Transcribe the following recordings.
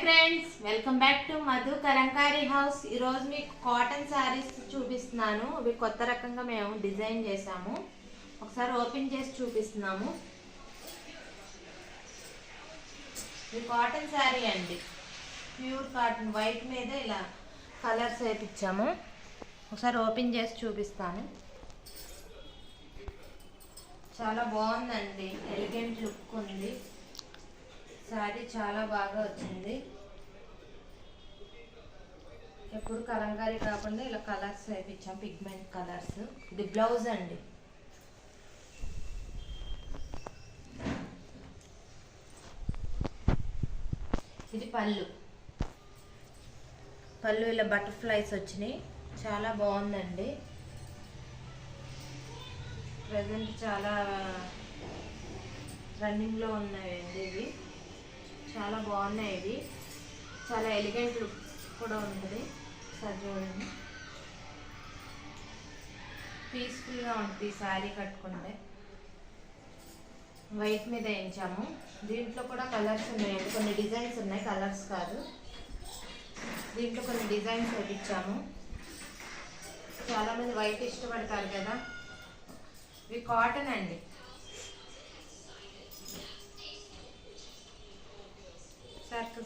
Friends, welcome back to Madhu Kalamkari house. ఈరోజు మీకు cotton saris చూపిస్తున్నాను. ఇవి కొత్త రకంగా మేము డిజైన్ చేసాము. ఒకసారి ఓపెన్ చేసి చూపిస్తున్నాము. ఇది కాటన్ శారీ అండి, ప్యూర్ కాటన్. వైట్ మీద ఇలా కలర్స్ వేయించాము. ఒకసారి ఓపెన్ చేసి చూపిస్తాను. చాలా బాగుందండి, ఎలిగెంట్ లుక్ ఉంది. శారీ చాలా బాగా వచ్చింది. ఎప్పుడు కలంకారీ కాకుండా ఇలా కలర్స్ వేయించాం, పిగ్మెంట్ కలర్స్. ఇది బ్లౌజ్ అండి. ఇది పళ్ళు. పళ్ళు ఇలా బటర్ఫ్లైస్ వచ్చినాయి. చాలా బాగుందండి. ప్రజెంట్ చాలా రన్నింగ్లో ఉన్నాయండి ఇవి. చాలా బాగున్నాయి. ఇవి చాలా ఎలిగెంట్ లుక్ కూడా ఉంటుంది. సార్ చూడండి, పీస్ఫుల్గా ఉంటుంది శారీ కట్టుకుంటే. వైట్ మీద వేయించాము. దీంట్లో కూడా కలర్స్ ఉన్నాయండి, కొన్ని డిజైన్స్ ఉన్నాయి, కలర్స్ కాదు. దీంట్లో కొన్ని డిజైన్స్ వేయించాము. చాలామంది వైట్ ఇష్టపడతారు కదా. ఇవి కాటన్ అండి.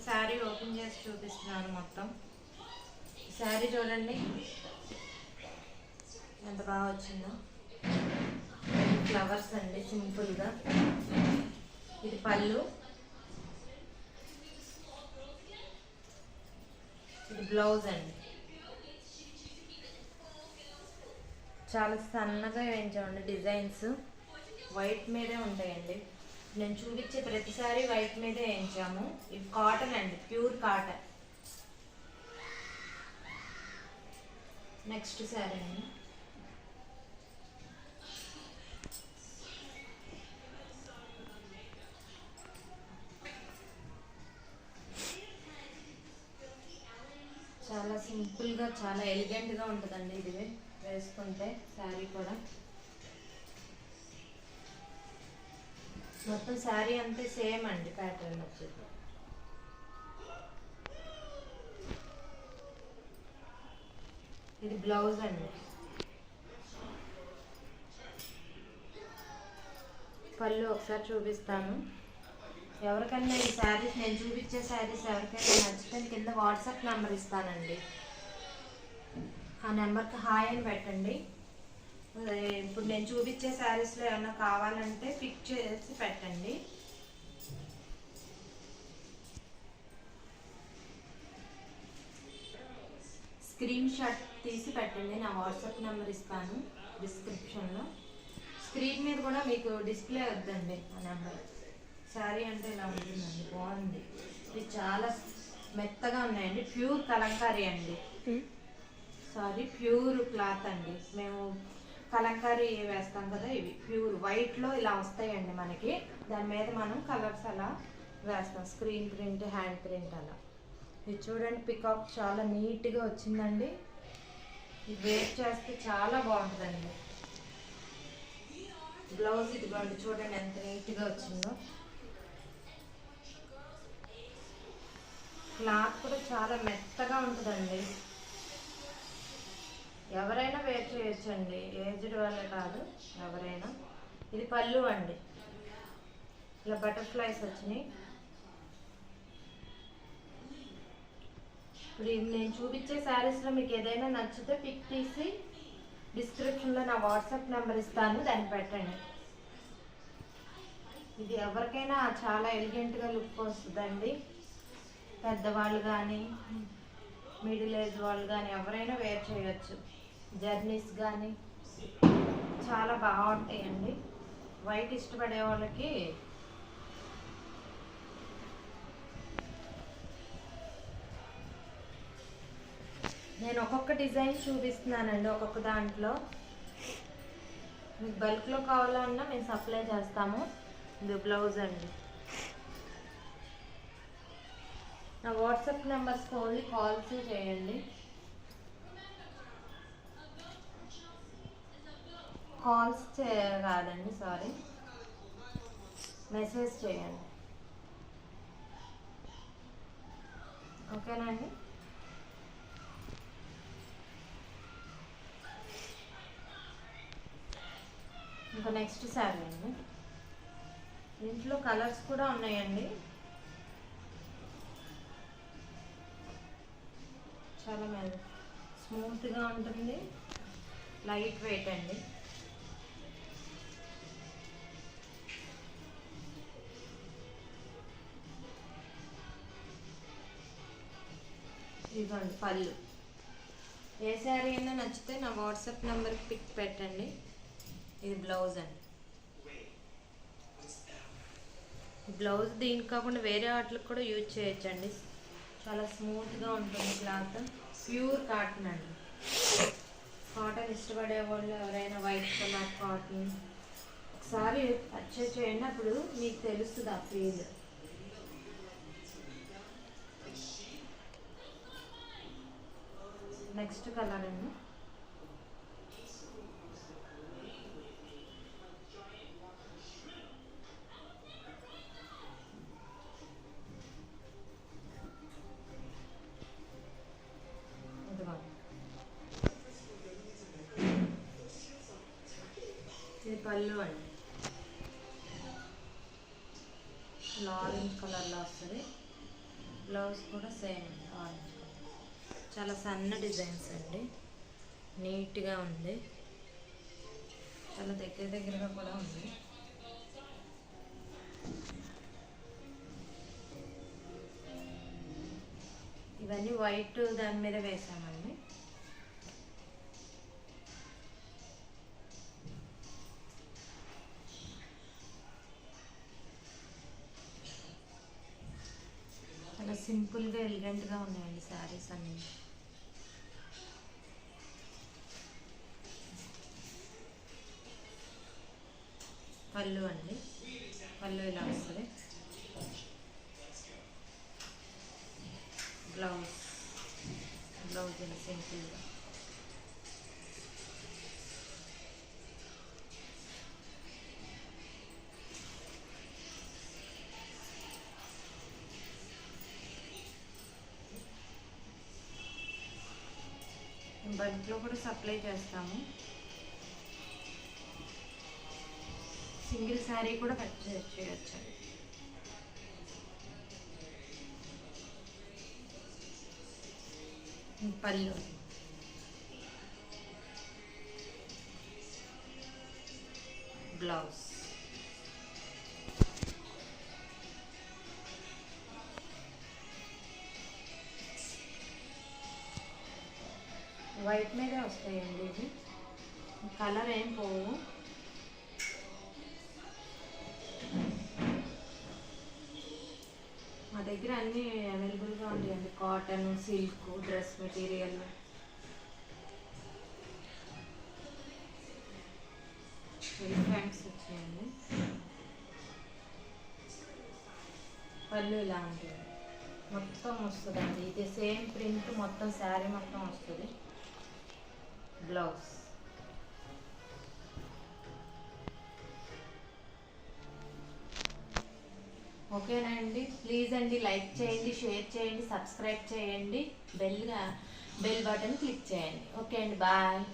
శారీ ఓపెన్ చేసి చూపిస్తున్నాను మొత్తం. శారీ చూడండి ఎంత బాగా వచ్చిందో. ఫ్లవర్స్ అండి, సింపుల్గా. ఇది పళ్ళు. ఇది బ్లౌజ్ అండి. చాలా సన్నగా వేయించామండి. డిజైన్స్ వైట్ మీదే ఉంటాయండి. నేను చూపించే ప్రతిసారి వైట్ మీదే వేయించాము. ఇది కాటన్ అండి, ప్యూర్ కాటన్. నెక్స్ట్ శారీ అండి. చాలా సింపుల్గా, చాలా ఎలిగెంట్గా ఉంటుందండి ఇది వేసుకుంటే. శారీ కూడా మొత్తం శారీ అంతే సేమ్ అండి. ప్యాటర్న్ వచ్చేది. ఇది బ్లౌజ్ అండి. పళ్ళు ఒకసారి చూపిస్తాను. ఎవరికైనా ఈ శారీస్, నేను చూపించే శారీస్ ఎవరికైనా నచ్చితే కింద వాట్సాప్ నెంబర్ ఇస్తానండి. ఆ నెంబర్కి హాయ్ అని పెట్టండి. ఇప్పుడు నేను చూపించే శారీస్లో ఏమైనా కావాలంటే పిక్ చేసి పెట్టండి. స్క్రీన్ షాట్ తీసి పెట్టండి. నా వాట్సాప్ నెంబర్ ఇస్తాను డిస్క్రిప్షన్లో. స్క్రీన్ మీద కూడా మీకు డిస్ప్లే వద్దండి ఆ నెంబర్. శారీ అంటే ఇలా ఉంటుందండి, బాగుంది. ఇది చాలా మెత్తగా ఉన్నాయండి. ప్యూర్ కలంకారీ అండి. సారీ, ప్యూర్ క్లాత్ అండి. మేము కలంకారీ వేస్తాం కదా, ఇవి ప్యూర్ వైట్లో ఇలా వస్తాయండి మనకి. దాని మీద మనం కలర్స్ అలా వేస్తాం. స్క్రీన్ ప్రింట్, హ్యాండ్ ప్రింట్ అలా. ఇది చూడండి, పికాక్ చాలా నీట్గా వచ్చిందండి. ఇది వేర్ చేస్తే చాలా బాగుంటుందండి. బ్లౌజ్ ఇదిగోండి, చూడండి ఎంత నీట్గా వచ్చిందో. క్లాత్ కూడా చాలా మెత్తగా ఉంటుందండి. ఎవరైనా వేర్ చేయొచ్చండి, ఏజ్డ్ వాళ్ళే కాదు, ఎవరైనా. ఇది పళ్ళు అండి. ఇలా బటర్ఫ్లైస్ వచ్చినాయి. ఇప్పుడు ఇది నేను చూపించే శారీస్లో మీకు ఏదైనా నచ్చితే పిక్ తీసి డిస్క్రిప్షన్లో నా వాట్సాప్ నెంబర్ ఇస్తాను, దాన్ని పెట్టండి. ఇది ఎవరికైనా చాలా ఎలిగెంట్గా లుక్ వస్తుందండి. పెద్దవాళ్ళు కానీ, మిడిల్ ఏజ్ వాళ్ళు కానీ ఎవరైనా వేర్ చేయొచ్చు. జర్నీస్ కానీ చాలా బాగుంటాయండి. వైట్ ఇష్టపడే వాళ్ళకి నేను ఒక్కొక్క డిజైన్ చూపిస్తున్నానండి. ఒక్కొక్క దాంట్లో మీకు బల్క్లో కావాలన్నా మేము సప్లై చేస్తాము. ఇది బ్లౌజ్ అండి. నా వాట్సాప్ నెంబర్స్కి ఓన్లీ కాల్స్ చేయండి. కాల్స్ కాదండి, సారీ, మెసేజ్ చేయండి. ఓకేనా అండి. ఇంకా నెక్స్ట్ శారీ అండి. దీంట్లో కలర్స్ కూడా ఉన్నాయండి. చాలా స్మూత్గా ఉంటుంది, లైట్ వెయిట్ అండి. ఇదిగోండి పళ్ళు. ఏ శారీ అయినా నచ్చితే నా వాట్సాప్ నెంబర్కి పిక్ పెట్టండి. ఇది బ్లౌజ్ అండి. బ్లౌజ్ దీనికి కాకుండా వేరే వాటికి కూడా యూజ్ చేయొచ్చండి. చాలా స్మూత్గా ఉంటుంది క్లాత్. ప్యూర్ కాటన్ అండి. కాటన్ ఇష్టపడే వాళ్ళు ఎవరైనా వైట్ కలర్ కాటన్ ఒకసారి పర్చేజ్ చేయండి, అప్పుడు మీకు తెలుస్తుంది ఆ ఫీల్. నెక్స్ట్ కలర్ అండి. ఇది పళ్ళు అండి. ఆరెంజ్ కలర్లో వస్తుంది. బ్లౌజ్ కూడా సేమ్ అండి, ఆరెంజ్ కలర్. చాలా సన్న డిజైన్స్ అండి, నీట్గా ఉంది. చాలా దగ్గరగా కూడా ఉంది. ఇవన్నీ వైట్ దాని మీద వేసామండి. చాలా సింపుల్గా ఎలిగెంట్గా ఉన్నాయండి శారీస్ అన్నీ. పళ్ళు అండి. పళ్ళు ఇలా వస్తుంది. బ్లౌజ్ ఇలా సింపుల్గా. బల్క్లో కూడా సప్లై చేస్తాము. సింగిల్ శారీ కూడా పర్చేజ్ చేయొచ్చు. పళ్ళు, బ్లౌజ్. వైట్ మీదే వస్తాయండి. ఇది కలర్ ఏం పోవు. మా దగ్గర అన్నీ అవైలబుల్గా ఉంటాయండి. Cotton, silk, dress material. Elephants వచ్చాయండి. పళ్ళు ఇలా ఉంటుంది, మొత్తం వస్తుందండి. ఇది సేమ్ ప్రింట్ మొత్తం శారీ మొత్తం వస్తుంది. బ్లౌజ్. ఓకేనా అండి. ప్లీజ్ అండి లైక్ చేయండి, షేర్ చేయండి, సబ్స్క్రైబ్ చేయండి, బెల్ బటన్ క్లిక్ చేయండి. ఓకే అండి, బాయ్.